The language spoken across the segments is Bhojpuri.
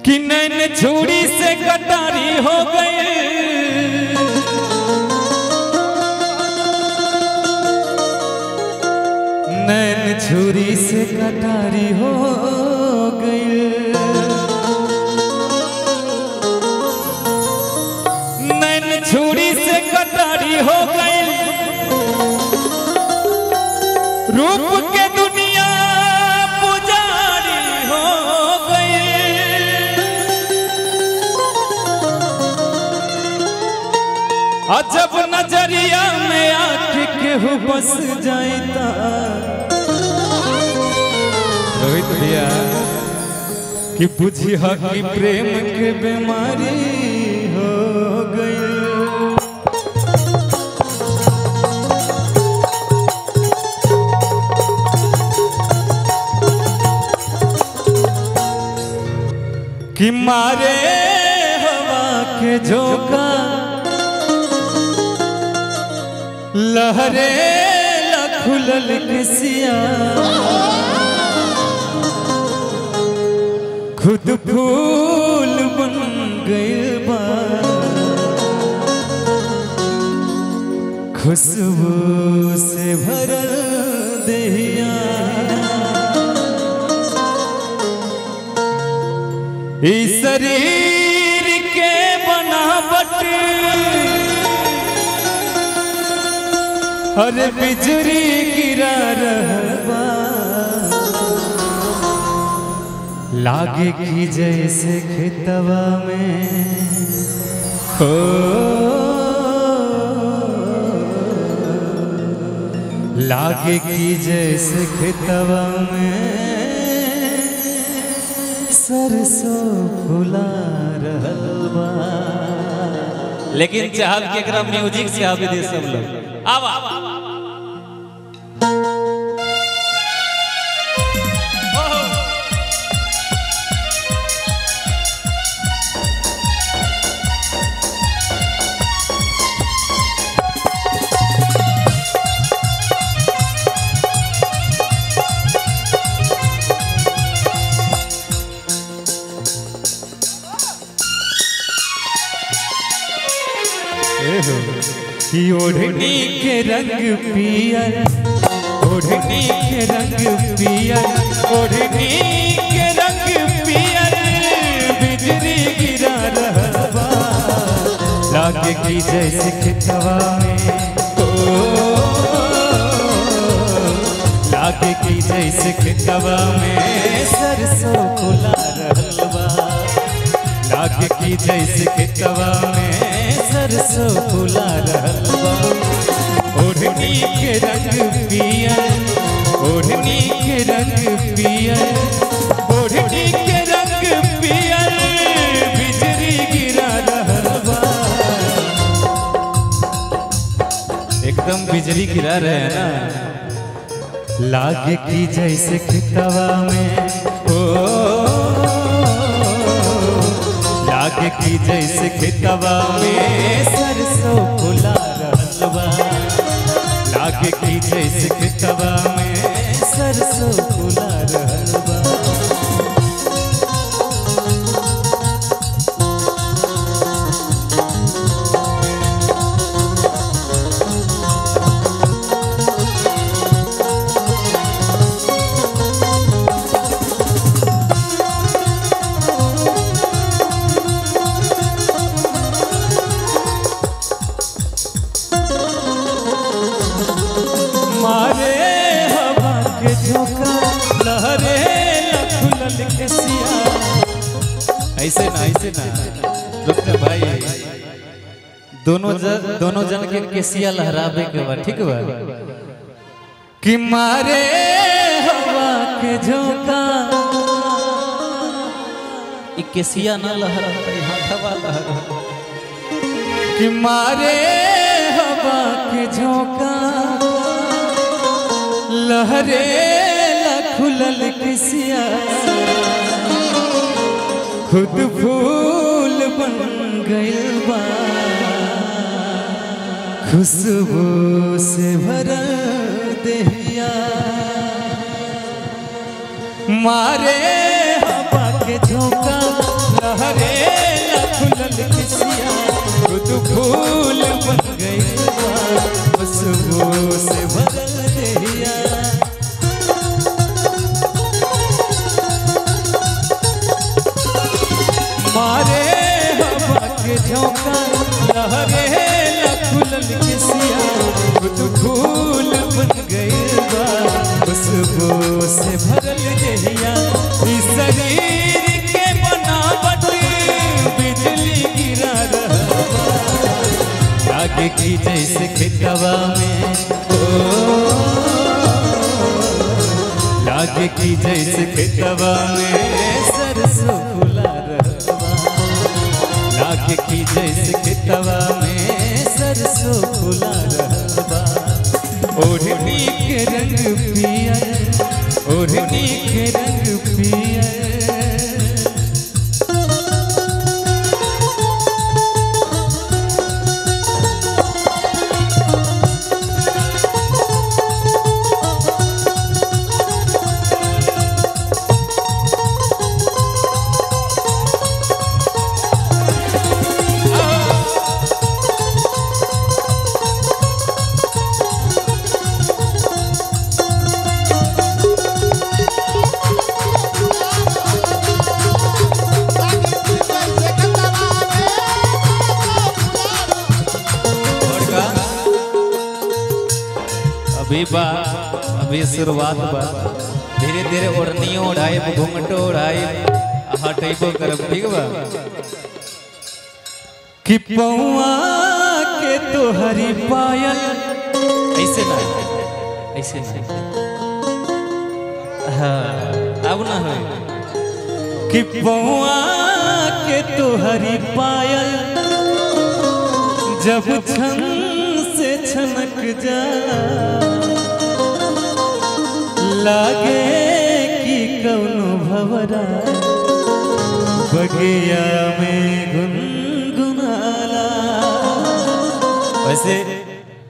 कि नैन छुरी से कटारी हो गई, नैन छुरी से कटारी हो गई, नैन छुरी से कटारी हो गई, रूप के दुनिया पुजारी हो गई। अजब नजरिया में आके केहू बस जाता, रोहित भैया कि बुझी कि प्रेम के बीमारी हो गई। कि मारे हवा के झोंका लहरे खुलल किसिया, खुद फूल बन गए बा, खुशबू से भरल दहिया, इस शरीर के बनावट अरे बिजली गिरा रहबा, लागे की जैसे खेतवा में हो, लागे की जैसे खेतवा में सरसों फुला रहल बा। लेकिन चाहब के एकरा म्यूजिक से आवे दे सब लोग। आवा कि ओढ़नी के रंग पियर, ओढ़नी के रंग पियर, ओढ़नी के रंग पियर, बिजली गिरा रहबा, लागे की जैसे खेतवा में ओ, लागे की जैसे खेतवा में सरसों फुला रहलबा, लागे की जैसे खेतवा में सरसों फुला रहलबा। ओढ़नी के रंग पियर, ओढ़नी के रंग पियर, ओढ़नी के रंग पियर, बिजली गिरा रहलबा। एकदम बिजली गिरा रहे हैं ना, लागे की जैसे खेतवा में ओ, लागे की जैसे खेतवा में सरसों फुला रहलबा, लागे की जैसे खेतवा में सरसों फुला रहलबा। मारे हवा के झोंका लहरे खुलल किसिया, ऐसे ना रुक जा भाई, दोनों जन के केसिया लहराबे के बा, ठीक बा। कि मारे हवा के झोंका, ई केसिया ना लहराता, हाथवा लहरा। कि मारे हवा के झोंका लहरे खुलल किसिया, खुद फूल बन गइल बा, खुशबू से भरल दहिया, मारे हवा के झोंका फूल बन गई खुशबू से भरल देहिया। मारे हवा के झोंका लहरे खुलल केसिया खुद फूल बन गई खुशबू से भरल देहिया। इस शरीर के बनावट बिजली गिरा रहा आगे की जैसे खेतवा में लागे की जैसे खेतवा में सरसों फुला रहा लागे की जैसे खेतवा में सरसों फुला रहा। ओढ़नी के रंग पिया ओढ़नी के रंग पिया। अभी शुरुआत बा धीरे धीरे ओढ़नियो ओढ़ाई घूंघटो ओढ़ाई हटेबो करब ठीक बा। कि पौआ के तोहरी पायल ऐसे ना हाँ अब ना है कि पौआ के तोहरी पायल जब छन से छनक जा लागे कि कौनो भवरा बगिया में गुनगुनाला। वैसे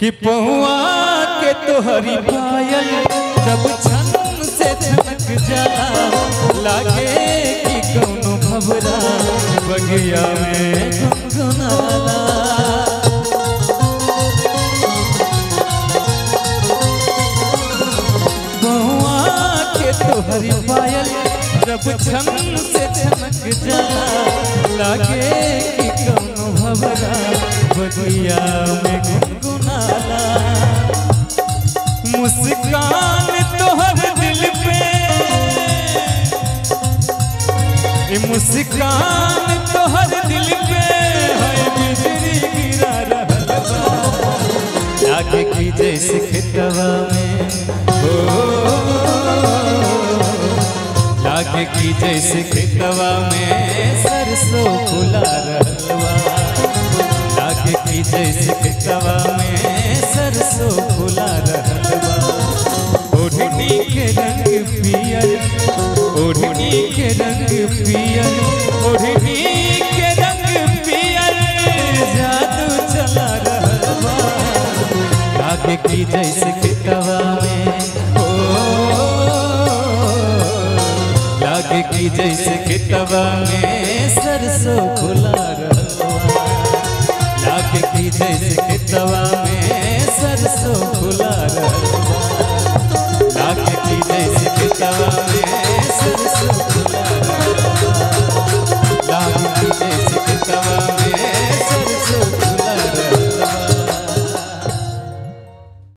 कि पहुआ के तोहरी पायल जब छन से छनक जाला लागे कि कौनो भवरा बगिया में गुनगुनाला। तोहरी पायल जब छन से छनक जाला लागे कि कौनो भवरा बगिया में गुनगुनाला। मुस्कान तोहर दिल पे मुस्कान तोहर दिल पे है बिजली गिरा रहल बा लागे कि जैसे खेतवा में लागे की जैसे खेतवा में सरसों फुला रहलवा लागे की जैसे खेतवा में सरसों फुला रहलवा। ओढ़नी के रंग पियर ओढ़नी के रंग पियर ओढ़नी के रंग पियर जादू चला रहलवा लागे की जैसे खेतवा में लागे की जैसे खेतवा में सरसों फुला